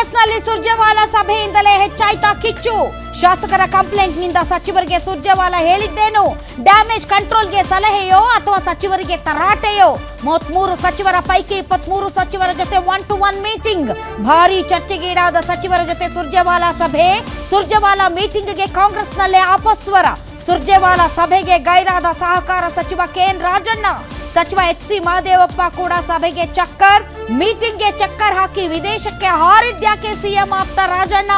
ಕಾಂಗ್ರೆಸ್ನಲ್ಲಿ ಸುರ್ಜೇವಾಲಾ ಸಭೆಯಿಂದಲೇ ಹೆಚ್ಚಾಯ್ತಾ ಕಿಚ್ಚು. ಶಾಸಕರ ಕಂಪ್ಲೇಂಟ್ನಿಂದ ಸಚಿವರಿಗೆ ಸುರ್ಜೇವಾಲಾ ಹೇಳಿದ್ದೇನು? ಡ್ಯಾಮೇಜ್ ಕಂಟ್ರೋಲ್ಗೆ ಸಲಹೆಯೋ ಅಥವಾ ಸಚಿವರಿಗೆ ತರಾಟೆಯೋ? 33 ಸಚಿವರ ಪೈಕಿ 23 ಸಚಿವರ ಜೊತೆ 1-to-1 ಮೀಟಿಂಗ್. ಭಾರೀ ಚರ್ಚೆಗೀಡಾದ ಸಚಿವರ ಜೊತೆ ಸುರ್ಜೇವಾಲಾ ಸಭೆ. ಸುರ್ಜೇವಾಲಾ ಮೀಟಿಂಗ್ಗೆ ಕಾಂಗ್ರೆಸ್ನಲ್ಲೇ ಅಪಸ್ವರ. ಸುರ್ಜೇವಾಲಾ ಸಭೆಗೆ ಗೈರಾದ ಸಹಕಾರ ಸಚಿವ ಕೆಎನ್ ರಾಜಣ್ಣ. ಸಚಿವ ಎಚ್.ಸಿ. ಮಹದೇವಪ್ಪ ಕೂಡ ಸಭೆಗೆ ಚಕ್ಕರ್. ಮೀಟಿಂಗ್ಗೆ ಚಕ್ಕರ್ ಹಾಕಿ ವಿದೇಶಕ್ಕೆ ಹಾರಿದ್ಯಾಕೆ ಸಿಎಂ ಆಪ್ತ ರಾಜಣ್ಣ?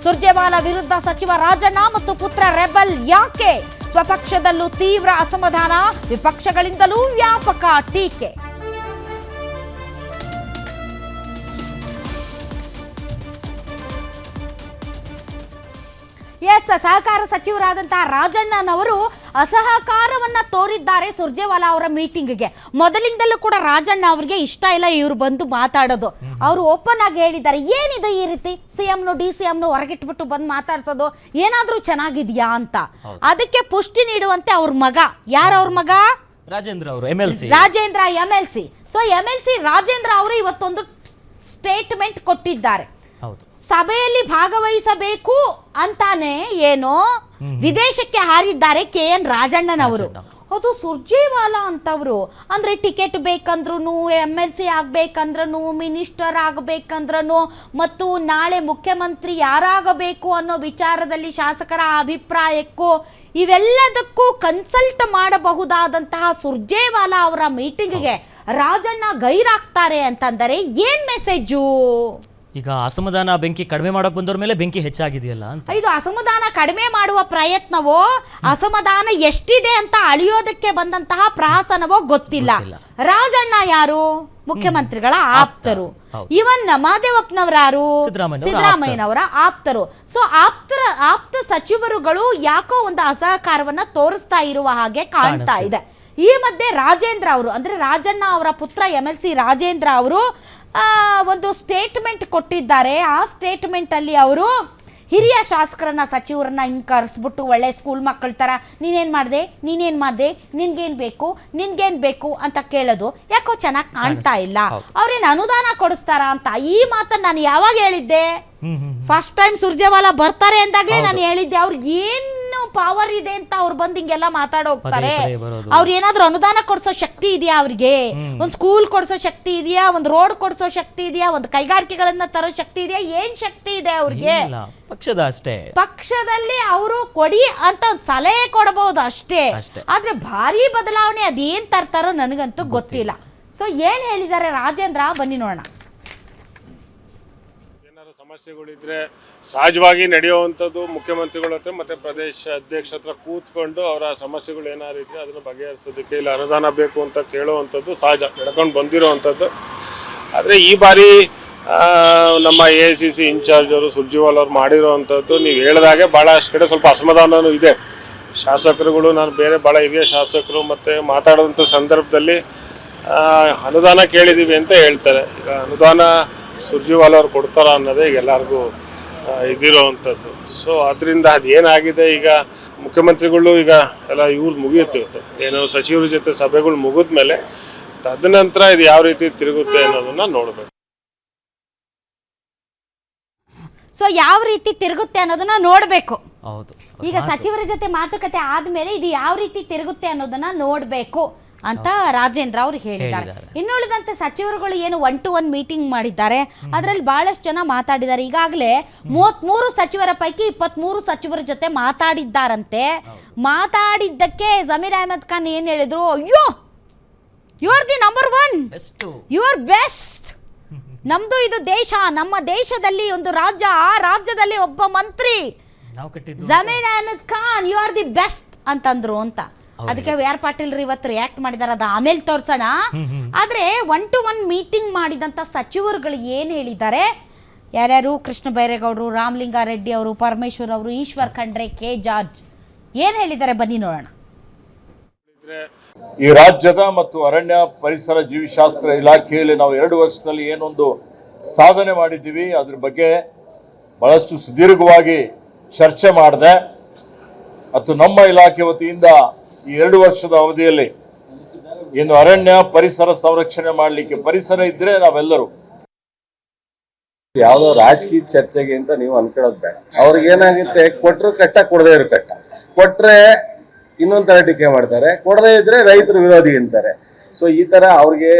ಸುರ್ಜೇವಾಲಾ ವಿರುದ್ಧ ಸಚಿವ ರಾಜಣ್ಣ ಮತ್ತು ಪುತ್ರ ರೆಬಲ್ ಯಾಕೆ? ಸ್ವಪಕ್ಷದಲ್ಲೂ ತೀವ್ರ ಅಸಮಾಧಾನ, ವಿಪಕ್ಷಗಳಿಂದಲೂ ವ್ಯಾಪಕ ಟೀಕೆ. ಸಹಕಾರ ಸಚಿವರಾದಂತಹ ರಾಜಣ್ಣನವರು ಅಸಹಕಾರವನ್ನ ತೋರಿದ್ದಾರೆ ಸುರ್ಜೇವಾಲಾ ಅವರ ಮೀಟಿಂಗ್ಗೆ. ಮೊದಲಿಂದಲೂ ಕೂಡ ರಾಜಣ್ಣ ಅವರಿಗೆ ಇಷ್ಟ ಇಲ್ಲ ಇವರು ಬಂದು ಮಾತಾಡೋದು. ಅವರು ಓಪನ್ ಆಗಿ ಹೇಳಿದ್ದಾರೆ, ಏನಿದೆ ಈ ರೀತಿ ಸಿಎಂನು ಡಿ.ಸಿ.ಎಂನು ಹೊರಗಿಟ್ಬಿಟ್ಟು ಬಂದು ಮಾತಾಡ್ಸೋದು, ಏನಾದ್ರೂ ಚೆನ್ನಾಗಿದ್ಯಾ ಅಂತ. ಅದಕ್ಕೆ ಪುಷ್ಟಿ ನೀಡುವಂತೆ ಅವ್ರ ಮಗ, ಯಾರವ್ರ ಮಗ? ರಾಜೇಂದ್ರ ಅವರು, Rajendra MLC. So MLC Rajendra ಅವರು ಇವತ್ತೊಂದು ಸ್ಟೇಟ್ಮೆಂಟ್ ಕೊಟ್ಟಿದ್ದಾರೆ. ಸಭೆಯಲ್ಲಿ ಭಾಗವಹಿಸಬೇಕು ಅಂತಾನೆ ಏನೋ ವಿದೇಶಕ್ಕೆ ಹಾರಿದ್ದಾರೆ ಕೆಎನ್ ರಾಜಣ್ಣನವರು. ಅದು ಸುರ್ಜೇವಾಲಾ ಅಂತವ್ರು ಅಂದ್ರೆ ಟಿಕೆಟ್ ಬೇಕಂದ್ರು, MLC ಆಗ್ಬೇಕಂದ್ರೂ, ಮಿನಿಸ್ಟರ್ ಆಗ್ಬೇಕಂದ್ರೂ, ಮತ್ತು ನಾಳೆ ಮುಖ್ಯಮಂತ್ರಿ ಯಾರಾಗಬೇಕು ಅನ್ನೋ ವಿಚಾರದಲ್ಲಿ ಶಾಸಕರ ಅಭಿಪ್ರಾಯಕ್ಕೂ ಇವೆಲ್ಲದಕ್ಕೂ ಕನ್ಸಲ್ಟ್ ಮಾಡಬಹುದಾದಂತಹ ಸುರ್ಜೇವಾಲಾ ಅವರ ಮೀಟಿಂಗ್ಗೆ ರಾಜಣ್ಣ ಗೈರಾಗ್ತಾರೆ ಅಂತಂದರೆ ಏನ್ ಮೆಸೇಜು? ಈಗ ಅಸಮಾಧಾನ ಬೆಂಕಿ ಕಡಿಮೆ ಮಾಡಕ್ ಬಂದವ್ರ ಮೇಲೆ ಬೆಂಕಿ ಹೆಚ್ಚಾಗಿದೆಯಲ್ಲ ಅಂತ. ಇದು ಅಸಮಾಧಾನ ಕಡಿಮೆ ಮಾಡುವ ಪ್ರಯತ್ನವೋ ಅಸಮಾಧಾನ ಎಷ್ಟಿದೆ ಅಂತ ಅಳಿಯೋದಕ್ಕೆ ಬಂದಂತಹ ಪ್ರಹಸನವೋ ಗೊತ್ತಿಲ್ಲ. ರಾಜಣ್ಣ ಯಾರು? ಮುಖ್ಯಮಂತ್ರಿಗಳ ಆಪ್ತರು. ಇವನ್ ಮಹದೇವಪ್ಪನವರ ಯಾರು? ಸಿದ್ದರಾಮಯ್ಯನವರ ಆಪ್ತರು. ಸೊ ಆಪ್ತ ಸಚಿವರುಗಳು ಯಾಕೋ ಒಂದು ಅಸಹಕಾರವನ್ನ ತೋರಿಸ್ತಾ ಇರುವ ಹಾಗೆ ಕಾಣ್ತಾ ಇದೆ. ಈ ಮಧ್ಯೆ ರಾಜೇಂದ್ರ ಅವರು ಅಂದ್ರೆ ರಾಜಣ್ಣ ಅವರ ಪುತ್ರ MLC ರಾಜೇಂದ್ರ ಅವರು ಒಂದು ಸ್ಟೇಟ್ಮೆಂಟ್ ಕೊಟ್ಟಿದ್ದಾರೆ. ಆ ಸ್ಟೇಟ್ಮೆಂಟ್ ಅಲ್ಲಿ ಅವರು ಹಿರಿಯ ಶಾಸಕರನ್ನ ಸಚಿವರನ್ನ ಹಿಂಗೆ ಕರೆಸ್ಬಿಟ್ಟು ಒಳ್ಳೆ ಸ್ಕೂಲ್ ಮಕ್ಕಳ ಥರ ನೀನೇನು ಮಾಡಿದೆ, ನಿನ್ಗೇನು ಬೇಕು ಅಂತ ಕೇಳೋದು ಯಾಕೋ ಚೆನ್ನಾಗಿ ಕಾಣ್ತಾ ಇಲ್ಲ. ಅವ್ರೇನು ಅನುದಾನ ಕೊಡಿಸ್ತಾರ ಅಂತ ಈ ಮಾತನ್ನ ನಾನು ಯಾವಾಗ ಹೇಳಿದ್ದೆ? ಫಸ್ಟ್ ಟೈಮ್ ಸುರ್ಜೇವಾಲಾ ಬರ್ತಾರೆ ಅಂದಾಗ್ಲೇ ನಾನು ಹೇಳಿದ್ದೆ ಅವ್ರಿಗೆ ಏನು ಪವರ್ ಇದೆ ಅಂತ. ಅವ್ರು ಬಂದು ಹಿಂಗೆಲ್ಲ ಮಾತಾಡ ಹೋಗ್ತಾರೆ. ಅವ್ರು ಏನಾದ್ರು ಅನುದಾನ ಕೊಡ್ಸೋ ಶಕ್ತಿ ಇದೆಯಾ ಅವ್ರಿಗೆ? ಒಂದ್ ಸ್ಕೂಲ್ ಕೊಡ್ಸೋ ಶಕ್ತಿ ಇದೆಯಾ? ಒಂದ್ ರೋಡ್ ಕೊಡ್ಸೋ ಶಕ್ತಿ ಇದೆಯಾ? ಒಂದ್ ಕೈಗಾರಿಕೆಗಳನ್ನ ತರೋ ಶಕ್ತಿ ಇದೆಯಾ? ಏನ್ ಶಕ್ತಿ ಇದೆ ಅವ್ರಿಗೆ? ಪಕ್ಷದಲ್ಲಿ ಅವರು ಕೊಡಿ ಅಂತ ಒಂದ್ ಸಲಹೆ ಕೊಡಬಹುದು ಅಷ್ಟೇ. ಆದ್ರೆ ಭಾರಿ ಬದಲಾವಣೆ ಅದೇನ್ ತರ್ತಾರೋ ನನಗಂತೂ ಗೊತ್ತಿಲ್ಲ. ಸೊ ಏನ್ ಹೇಳಿದ್ದಾರೆ ರಾಜೇಂದ್ರ, ಬನ್ನಿ ನೋಡೋಣ. ಸಮಸ್ಯೆಗಳಿದ್ರೆ ಸಹಜವಾಗಿ ನಡೆಯುವಂಥದ್ದು ಮುಖ್ಯಮಂತ್ರಿಗಳ ಹತ್ರ ಮತ್ತು ಪ್ರದೇಶ ಅಧ್ಯಕ್ಷ ಹತ್ರ ಕೂತ್ಕೊಂಡು ಅವರ ಸಮಸ್ಯೆಗಳು ಏನಾದ್ರು ಇದ್ರೆ ಅದನ್ನು ಬಗೆಹರಿಸೋದಕ್ಕೆ, ಇಲ್ಲ ಅನುದಾನ ಬೇಕು ಅಂತ ಕೇಳುವಂಥದ್ದು ಸಹಜ ನಡ್ಕೊಂಡು ಬಂದಿರೋವಂಥದ್ದು. ಆದರೆ ಈ ಬಾರಿ ನಮ್ಮ AICC ಇನ್ಚಾರ್ಜ್ ಅವರು ಸುರ್ಜೇವಾಲಾ ಅವರು ಮಾಡಿರೋವಂಥದ್ದು ನೀವು ಹೇಳಿದಾಗೆ ಭಾಳಷ್ಟು ಕಡೆ ಸ್ವಲ್ಪ ಅಸಮಾಧಾನವೂ ಇದೆ. ಶಾಸಕರುಗಳು, ನಾನು ಬೇರೆ ಭಾಳ ಹಿರಿಯ ಶಾಸಕರು ಮತ್ತು ಮಾತಾಡೋವಂಥ ಸಂದರ್ಭದಲ್ಲಿ ಅನುದಾನ ಕೇಳಿದ್ದೀವಿ ಅಂತ ಹೇಳ್ತಾರೆ. ಈಗ ಅನುದಾನ ಸುರ್ಜೇವಾಲಾ ಅವ್ರು ಕೊಡ್ತಾರ ಅನ್ನೋದೇ ಈಗ ಎಲ್ಲರಿಗೂ ಇದಿರೋವಂಥದ್ದು. ಸೊ ಅದರಿಂದ ಅದೇನಾಗಿದೆ, ಈಗ ಮುಖ್ಯಮಂತ್ರಿಗಳು ಈಗ ಎಲ್ಲ ಇವ್ರು ಮುಗಿಯುತ್ತೆ ಇವತ್ತು, ಏನೋ ಸಚಿವರ ಜೊತೆ ಸಭೆಗಳು ಮುಗಿದ್ಮೇಲೆ ತದನಂತರ ಇದು ಯಾವ ರೀತಿ ತಿರುಗುತ್ತೆ ಅನ್ನೋದನ್ನ ನೋಡಬೇಕು. ಸೊ ಯಾವ ರೀತಿ ತಿರುಗುತ್ತೆ ಅನ್ನೋದನ್ನ ನೋಡಬೇಕು. ಈಗ ಸಚಿವರ ಜೊತೆ ಮಾತುಕತೆ ಆದ್ಮೇಲೆ ಇದು ಯಾವ ರೀತಿ ತಿರುಗುತ್ತೆ ಅನ್ನೋದನ್ನ ನೋಡಬೇಕು ಅಂತ ರಾಜೇಂದ್ರ ಅವರು ಹೇಳಿದ್ದಾರೆ. ಇನ್ನುಳಿದಂತೆ ಸಚಿವರುಗಳು ಏನು 1-to-1 ಮೀಟಿಂಗ್ ಮಾಡಿದ್ದಾರೆ, ಅದರಲ್ಲಿ ಬಹಳಷ್ಟು ಜನ ಮಾತಾಡಿದ್ದಾರೆ. ಈಗಾಗಲೇ 33 ಸಚಿವರ ಪೈಕಿ 23 ಸಚಿವರ ಜೊತೆ ಮಾತಾಡಿದ್ದಾರಂತೆ. ಮಾತಾಡಿದ್ದಕ್ಕೆ ಜಮೀರ್ ಅಹಮದ್ ಖಾನ್ ಏನ್ ಹೇಳಿದ್ರು? ಅಯ್ಯೋ, you are the number 1, you are best. ನಮ್ದು ಇದು ದೇಶ, ನಮ್ಮ ದೇಶದಲ್ಲಿ ಒಂದು ರಾಜ್ಯ, ಆ ರಾಜ್ಯದಲ್ಲಿ ಒಬ್ಬ ಮಂತ್ರಿ Zameer Ahmed Khan, you are the best ಅಂತಂದ್ರು ಅಂತ. ಅದಕ್ಕೆ ವಿ.ಆರ್. ಪಾಟೀಲ್ ಇವತ್ತು ರಿಯಾಕ್ಟ್ ಮಾಡಿದಾರೆ, ಅದು ಆಮೇಲೆ ತೋರ್ಸೋಣ. ಆದ್ರೆ 1-to-1 ಮೀಟಿಂಗ್ ಮಾಡಿದಂತ ಸಚಿವರುಗಳು ಏನ್ ಹೇಳಿದ್ದಾರೆ? ಯಾರ್ಯಾರು? ಕೃಷ್ಣ ಬೈರೇಗೌಡರು, ರಾಮಲಿಂಗಾರೆಡ್ಡಿ ಅವರು, ಪರಮೇಶ್ವರ್ ಅವರು, ಈಶ್ವರ್ ಖಂಡ್ರೆ, ಕೆ ಜಾರ್ಜ್ ಏನ್ ಹೇಳಿದ್ದಾರೆ ಬನ್ನಿ ನೋಡೋಣ. ಈ ರಾಜ್ಯದ ಮತ್ತು ಅರಣ್ಯ ಪರಿಸರ ಜೀವಿಶಾಸ್ತ್ರ ಇಲಾಖೆಯಲ್ಲಿ ನಾವು 2 ವರ್ಷದಲ್ಲಿ ಏನೊಂದು ಸಾಧನೆ ಮಾಡಿದ್ದೀವಿ ಅದ್ರ ಬಗ್ಗೆ ಬಹಳಷ್ಟು ಸುದೀರ್ಘವಾಗಿ ಚರ್ಚೆ ಮಾಡಿದೆ. ಮತ್ತು ನಮ್ಮ ಇಲಾಖೆ ವತಿಯಿಂದ ಈ 2 ವರ್ಷದ ಅವಧಿಯಲ್ಲಿ ಏನು ಅರಣ್ಯ ಪರಿಸರ ಸಂರಕ್ಷಣೆ ಮಾಡಲಿಕ್ಕೆ, ಪರಿಸರ ಇದ್ದರೆ ನಾವೆಲ್ಲರೂ ಯಾವುದೋ ರಾಜಕೀಯ ಚರ್ಚೆಗೆ ಅಂತ ನೀವು ಅನ್ಕೊಳ್ಳೋದು ಬೇಡ. ಅವ್ರಿಗೆ ಏನಾಗುತ್ತೆ, ಕೊಟ್ಟರು ಕಟ್ಟ, ಕೊಡದೇ ಇರೋ ಕಟ್ಟ. ಕೊಟ್ರೆ ಇನ್ನೊಂದ್ ತರ ಟೀಕೆ ಮಾಡ್ತಾರೆ, ಕೊಡದೇ ಇದ್ರೆ ರೈತರು ವಿರೋಧಿ ಅಂತಾರೆ. ಸೊ ಈ ತರ ಅವ್ರಿಗೆ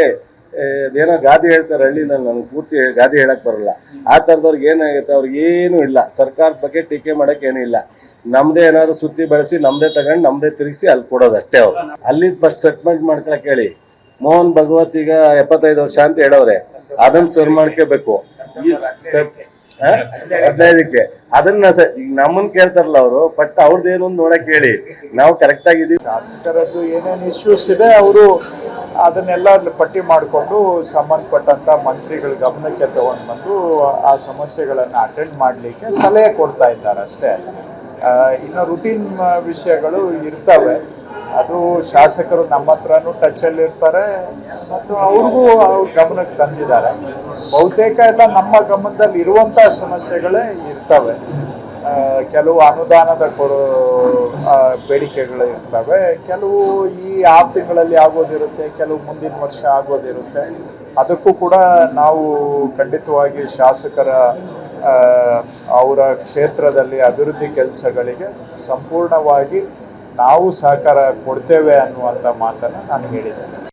ಏನೋ ಗಾದೆ ಹೇಳ್ತಾರೆ ಹಳ್ಳಿನಲ್ಲಿ, ನನಗೆ ಪೂರ್ತಿ ಗಾದೆ ಹೇಳಕ್ ಬರಲ್ಲ. ಆ ತರದವ್ರಿಗೆ ಏನಾಗುತ್ತೆ, ಅವ್ರಿಗೆ ಏನೂ ಇಲ್ಲ, ಸರ್ಕಾರದ ಬಗ್ಗೆ ಟೀಕೆ ಮಾಡಕ್ ಏನೂ ಇಲ್ಲ. ನಮ್ದೇ ಏನಾದ್ರು ಸುತ್ತಿ ಬೆಳೆಸಿ ನಮ್ದೇ ತಗೊಂಡು ನಮ್ದೇ ತಿರುಗಿಸಿ ಅಲ್ಲಿ ಕೊಡೋದು ಅಷ್ಟೇ. ಅವ್ರು ಅಲ್ಲಿ ಫಸ್ಟ್ ಸೆಟ್ಲ್ಮೆಂಟ್ ಮಾಡ್ಕೊಳಕ್ ಹೇಳಿ. ಮೋಹನ್ ಭಗವತ್ ಈಗ 75 ವರ್ಷ ಅಂತ ಹೇಳೋರೆ, ಅದನ್ನ ಸರ್ ಮಾಡ್ಕೋಬೇಕು. 15ಕ್ಕೆ ಅದನ್ನ ಈಗ ನಮ್ಮನ್ ಕೇಳ್ತಾರಲ್ಲ ಅವರು, ಬಟ್ ಅವ್ರದ್ದೇನು ನೋಡಕ್ ಹೇಳಿ, ನಾವು ಕರೆಕ್ಟ್ ಆಗಿದ್ದೀವಿ. ಶಾಸಕರದ್ದು ಏನೇನು ಇಶ್ಯೂಸ್ ಇದೆ ಅವರು ಅದನ್ನೆಲ್ಲ ಪಟ್ಟಿ ಮಾಡಿಕೊಂಡು ಸಂಬಂಧಪಟ್ಟಂತ ಮಂತ್ರಿಗಳ ಗಮನಕ್ಕೆ ತಗೊಂಡು ಬಂದು ಆ ಸಮಸ್ಯೆಗಳನ್ನು ಅಟೆಂಡ್ ಮಾಡಲಿಕ್ಕೆ ಸಲಹೆ ಕೊಡ್ತಾ ಇದ್ದಾರೆ ಅಷ್ಟೇ. ಇನ್ನು ರುಟೀನ್ ವಿಷಯಗಳು ಇರ್ತವೆ, ಅದು ಶಾಸಕರು ನಮ್ಮ ಹತ್ರನೂ ಟಚಲ್ಲಿ ಇರ್ತಾರೆ ಮತ್ತು ಅವ್ರಿಗೂ ಅವ್ರ ಗಮನಕ್ಕೆ ತಂದಿದ್ದಾರೆ. ಬಹುತೇಕ ಎಲ್ಲ ನಮ್ಮ ಗಮನದಲ್ಲಿ ಇರುವಂಥ ಸಮಸ್ಯೆಗಳೇ ಇರ್ತವೆ. ಕೆಲವು ಅನುದಾನದ ಬೇಡಿಕೆಗಳು ಇರ್ತವೆ, ಕೆಲವು ಈ 6 ತಿಂಗಳಲ್ಲಿ ಆಗೋದಿರುತ್ತೆ, ಕೆಲವು ಮುಂದಿನ ವರ್ಷ ಆಗೋದಿರುತ್ತೆ. ಅದಕ್ಕೂ ಕೂಡ ನಾವು ಖಂಡಿತವಾಗಿ ಶಾಸಕರ ಅವರ ಕ್ಷೇತ್ರದಲ್ಲಿ ಅಭಿವೃದ್ಧಿ ಕೆಲಸಗಳಿಗೆ ಸಂಪೂರ್ಣವಾಗಿ ನಾವು ಸಹಕಾರ ಕೊಡ್ತೇವೆ ಅನ್ನುವಂಥ ಮಾತನ್ನು ನಾನು ಹೇಳಿದ್ದೇನೆ.